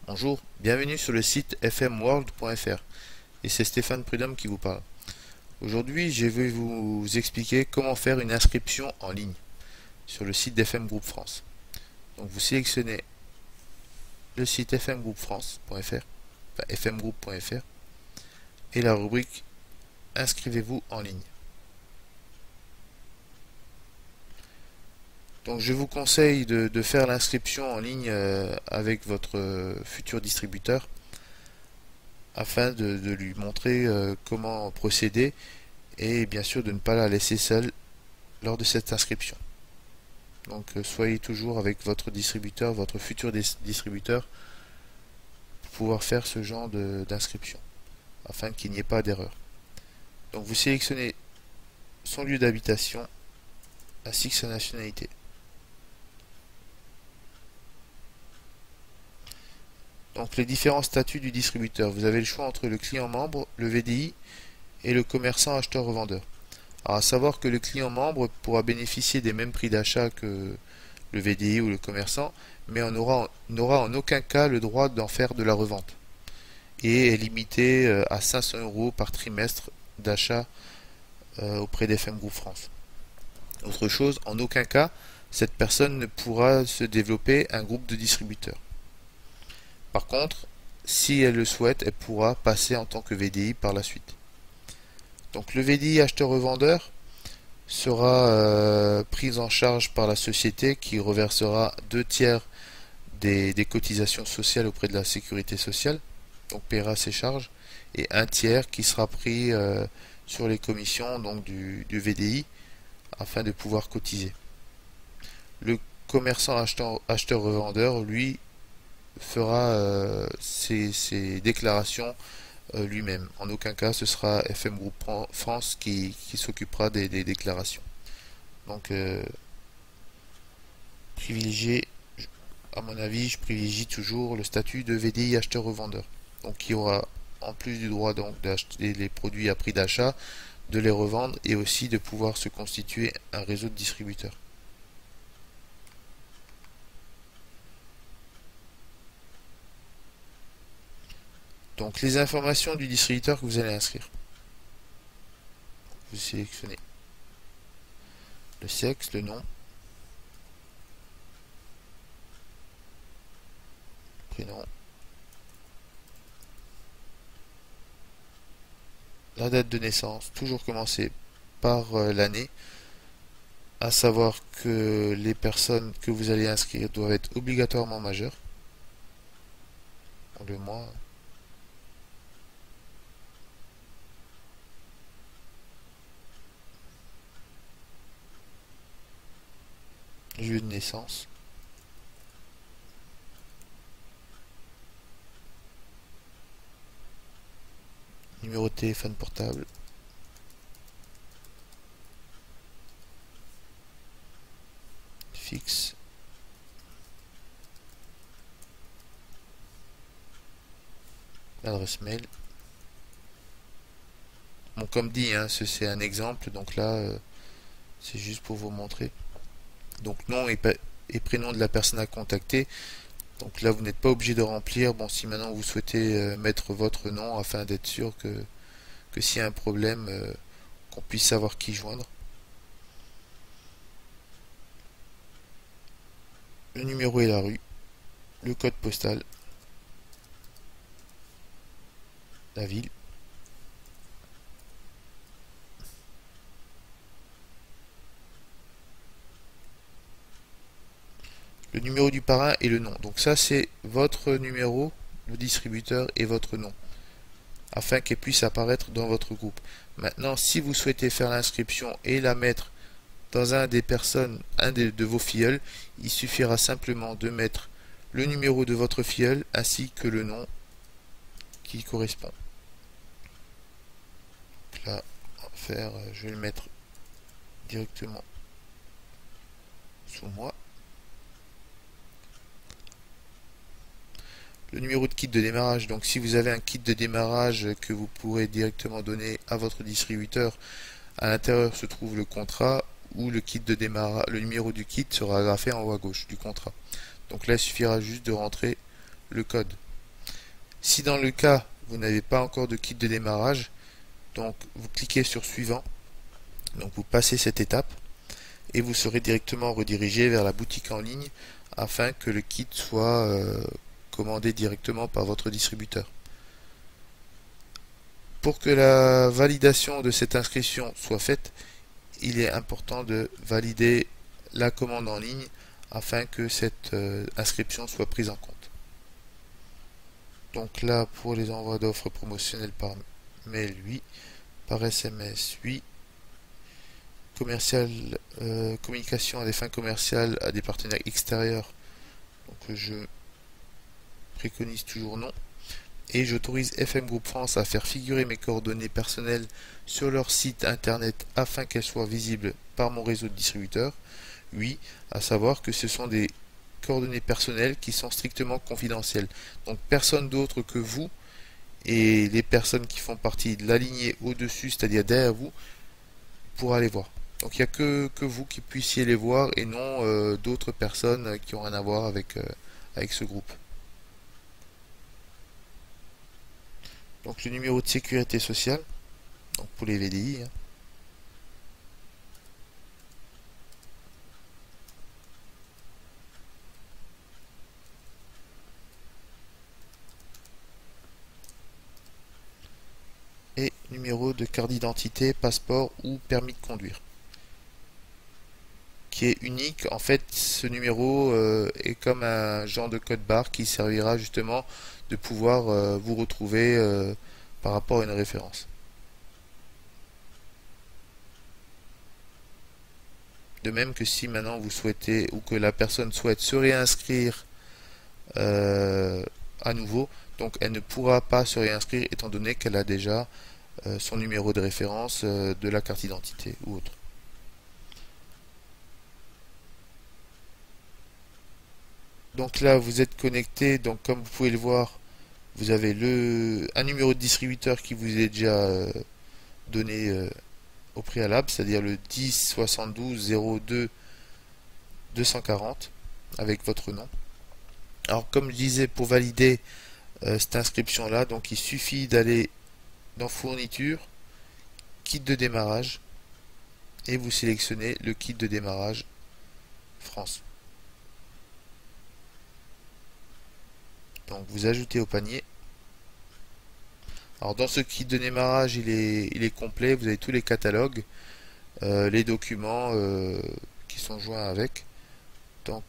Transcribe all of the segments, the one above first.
Bonjour, bienvenue sur le site fmworld.fr et c'est Stéphane Prudhomme qui vous parle. Aujourd'hui, je vais vous expliquer comment faire une inscription en ligne sur le site d'FM Group France. Donc vous sélectionnez le site fmgroupfrance.fr, enfin fmgroup.fr et la rubrique Inscrivez-vous en ligne. Donc je vous conseille de faire l'inscription en ligne avec votre futur distributeur afin de lui montrer comment procéder et bien sûr de ne pas la laisser seule lors de cette inscription. Donc soyez toujours avec votre distributeur, votre futur distributeur pour pouvoir faire ce genre d'inscription afin qu'il n'y ait pas d'erreur. Donc vous sélectionnez son lieu d'habitation ainsi que sa nationalité. Donc les différents statuts du distributeur. Vous avez le choix entre le client membre, le VDI et le commerçant acheteur-revendeur. Alors à savoir que le client membre pourra bénéficier des mêmes prix d'achat que le VDI ou le commerçant, mais on n'aura en aucun cas le droit d'en faire de la revente et est limité à 500 € par trimestre d'achat auprès d'FM Group France. Autre chose, en aucun cas cette personne ne pourra se développer un groupe de distributeurs. Par contre, si elle le souhaite, elle pourra passer en tant que VDI par la suite. Donc le VDI acheteur-revendeur sera pris en charge par la société qui reversera 2/3 des cotisations sociales auprès de la sécurité sociale, donc paiera ses charges, et 1/3 qui sera pris sur les commissions donc du VDI afin de pouvoir cotiser. Le commerçant acheteur-revendeur, lui, fera ses déclarations lui-même. En aucun cas ce sera FM Group France qui s'occupera des déclarations. Donc à mon avis, je privilégie toujours le statut de VDI acheteur-revendeur. Donc qui aura en plus du droit donc d'acheter les produits à prix d'achat, de les revendre et aussi de pouvoir se constituer un réseau de distributeurs. Donc les informations du distributeur que vous allez inscrire. Vous sélectionnez le sexe, le nom, prénom, la date de naissance, toujours commencer par l'année, à savoir que les personnes que vous allez inscrire doivent être obligatoirement majeures. Le mois. Lieu de naissance, numéro de téléphone portable, fixe, l'adresse mail. Bon, comme dit, hein, c'est un exemple, donc là c'est juste pour vous montrer. Donc nom et prénom de la personne à contacter. Donc là vous n'êtes pas obligé de remplir. Bon, si maintenant vous souhaitez mettre votre nom afin d'être sûr que s'il y a un problème qu'on puisse savoir qui joindre. Le numéro et la rue, le code postal, la ville, le numéro du parrain et le nom. Donc ça c'est votre numéro, le distributeur et votre nom, afin qu'elle puisse apparaître dans votre groupe. Maintenant, si vous souhaitez faire l'inscription et la mettre dans un de vos filleuls, il suffira simplement de mettre le numéro de votre filleul ainsi que le nom qui correspond. Donc là, je vais le mettre directement sous moi. Le numéro de kit de démarrage, donc si vous avez un kit de démarrage que vous pourrez directement donner à votre distributeur, à l'intérieur se trouve le contrat ou le kit de démarrage, le numéro du kit sera graphé en haut à gauche du contrat. Donc là il suffira juste de rentrer le code Si dans le cas vous n'avez pas encore de kit de démarrage, donc vous cliquez sur suivant, donc vous passez cette étape et vous serez directement redirigé vers la boutique en ligne afin que le kit soit commandé directement par votre distributeur. Pour que la validation de cette inscription soit faite, il est important de valider la commande en ligne afin que cette inscription soit prise en compte. Donc là, pour les envois d'offres promotionnelles par mail, oui. Par SMS, oui. Communication à des fins commerciales à des partenaires extérieurs, donc je préconise toujours non. Et j'autorise FM Group France à faire figurer mes coordonnées personnelles sur leur site internet afin qu'elles soient visibles par mon réseau de distributeurs. Oui, à savoir que ce sont des coordonnées personnelles qui sont strictement confidentielles. Donc personne d'autre que vous et les personnes qui font partie de la lignée au-dessus, c'est-à-dire derrière vous, pourra les voir. Donc il n'y a que vous qui puissiez les voir et non d'autres personnes qui ont rien à voir avec ce groupe. Donc le numéro de sécurité sociale, donc pour les VDI. Et numéro de carte d'identité, passeport ou permis de conduire. Qui est unique. En fait, ce numéro est comme un genre de code barre qui servira justement de pouvoir vous retrouver par rapport à une référence. De même que si maintenant vous souhaitez ou que la personne souhaite se réinscrire à nouveau, donc elle ne pourra pas se réinscrire étant donné qu'elle a déjà son numéro de référence de la carte d'identité ou autre. Donc là vous êtes connecté, donc comme vous pouvez le voir, vous avez un numéro de distributeur qui vous est déjà donné au préalable, c'est-à-dire le 10 72 02 240 avec votre nom. Alors comme je disais, pour valider cette inscription là, donc il suffit d'aller dans fourniture, kit de démarrage et vous sélectionnez le kit de démarrage France. Donc vous ajoutez au panier. Alors dans ce kit de démarrage il est complet, vous avez tous les catalogues, les documents qui sont joints avec. Donc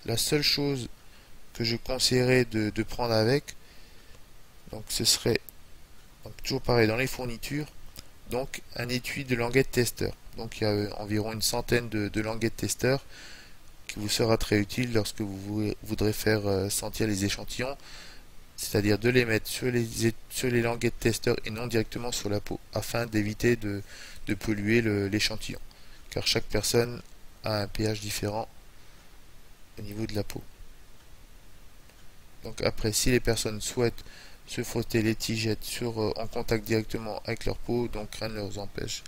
la seule chose que je conseillerais de prendre avec, donc ce serait donc, toujours pareil dans les fournitures, donc un étui de languette testeur. Donc il y a environ une centaine de languettes testeurs qui vous sera très utile lorsque vous voudrez faire sentir les échantillons, c'est-à-dire de les mettre sur les languettes testeurs et non directement sur la peau, afin d'éviter de polluer l'échantillon, car chaque personne a un pH différent au niveau de la peau. Donc après, si les personnes souhaitent se frotter les tigeettes en contact directement avec leur peau, donc rien ne leur empêche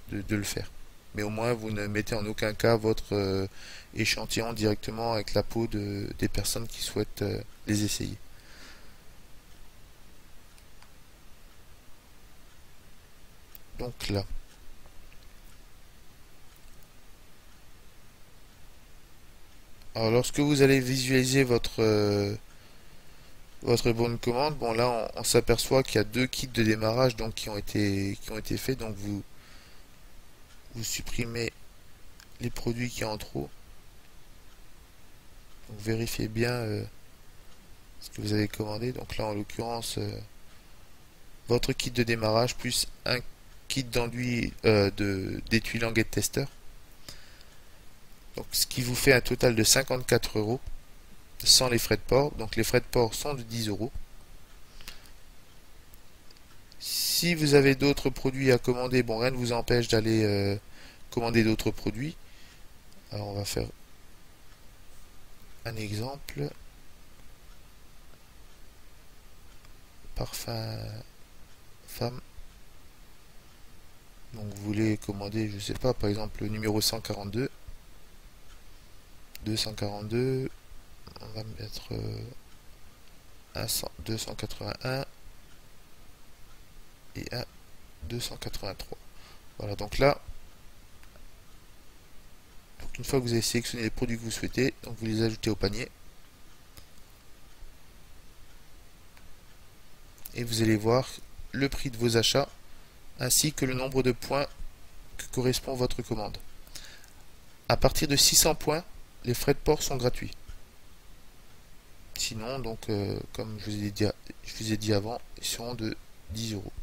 de le faire. Mais au moins, vous ne mettez en aucun cas votre échantillon directement avec la peau des personnes qui souhaitent les essayer. Donc là. Alors lorsque vous allez visualiser votre bon de commande, bon là on s'aperçoit qu'il y a deux kits de démarrage donc qui ont été faits, donc vous supprimez les produits qui en trop. Donc vérifiez bien ce que vous avez commandé. Donc là en l'occurrence votre kit de démarrage plus un kit d'enduit d'étui languette testeur. Donc ce qui vous fait un total de 54 € sans les frais de port. Donc les frais de port sont de 10 €. Si vous avez d'autres produits à commander, bon rien ne vous empêche d'aller commander d'autres produits. Alors on va faire un exemple. Parfum femme. Donc vous voulez commander, je sais pas, par exemple le numéro 142. 242. On va mettre un 281 et un 283. Voilà, donc là, une fois que vous avez sélectionné les produits que vous souhaitez, donc vous les ajoutez au panier. Et vous allez voir le prix de vos achats ainsi que le nombre de points que correspond votre commande. À partir de 600 points, les frais de port sont gratuits. Sinon, donc, comme je vous ai dit avant, ils seront de 10 euros.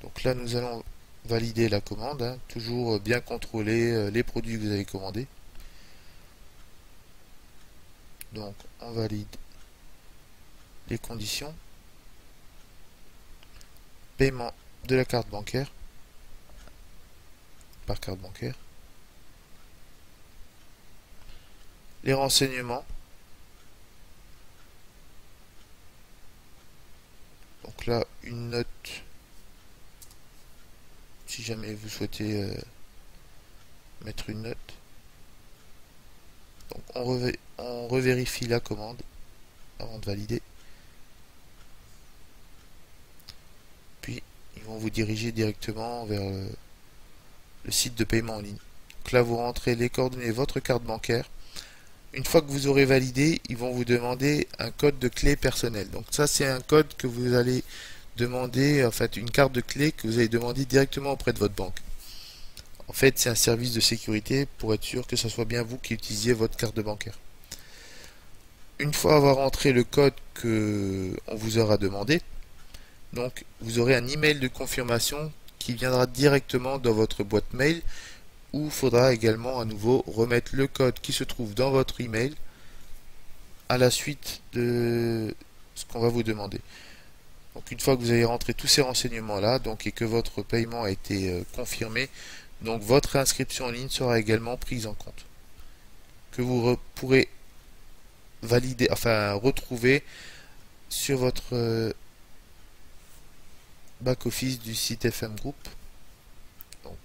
Donc là, nous allons valider la commande, hein, toujours bien contrôler les produits que vous avez commandés. Donc, on valide les conditions. Paiement de la carte bancaire par carte bancaire. Les renseignements. Donc là, une note si jamais vous souhaitez mettre une note. Donc on revérifie la commande avant de valider. Puis ils vont vous diriger directement vers le site de paiement en ligne. Donc là vous rentrez les coordonnées de votre carte bancaire. Une fois que vous aurez validé, ils vont vous demander un code de clé personnel. Donc ça c'est un code que vous allez demander, en fait une carte de clé que vous allez demander directement auprès de votre banque. En fait c'est un service de sécurité pour être sûr que ce soit bien vous qui utilisiez votre carte bancaire. Une fois avoir rentré le code que on vous aura demandé, donc vous aurez un email de confirmation qui viendra directement dans votre boîte mail, où il faudra également à nouveau remettre le code qui se trouve dans votre email à la suite de ce qu'on va vous demander. Donc une fois que vous avez rentré tous ces renseignements là, donc et que votre paiement a été confirmé, donc votre inscription en ligne sera également prise en compte, que vous pourrez valider, enfin retrouver sur votre back office du site FM Group. Donc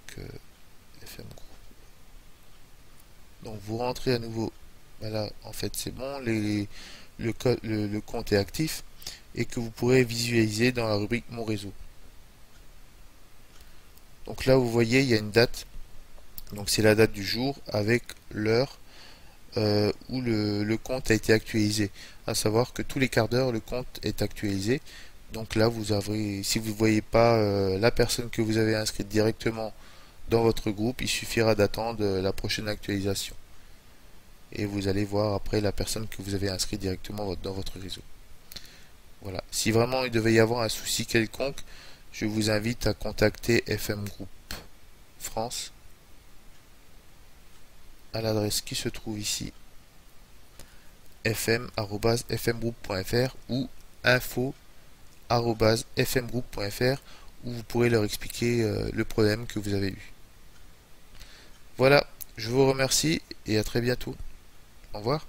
FM Group. Donc vous rentrez à nouveau, voilà, en fait c'est bon, le compte est actif et que vous pourrez visualiser dans la rubrique Mon réseau. Donc là vous voyez il y a une date, donc c'est la date du jour avec l'heure où le compte a été actualisé. À savoir que tous les quarts d'heure le compte est actualisé. Donc là vous avez, si vous ne voyez pas la personne que vous avez inscrite directement dans votre groupe, il suffira d'attendre la prochaine actualisation. Et vous allez voir après la personne que vous avez inscrite directement dans votre réseau. Voilà. Si vraiment il devait y avoir un souci quelconque, je vous invite à contacter FM Group France à l'adresse qui se trouve ici, fm@fmgroup.fr ou info@fmgroup.fr, où vous pourrez leur expliquer le problème que vous avez eu. Voilà, je vous remercie et à très bientôt. Au revoir.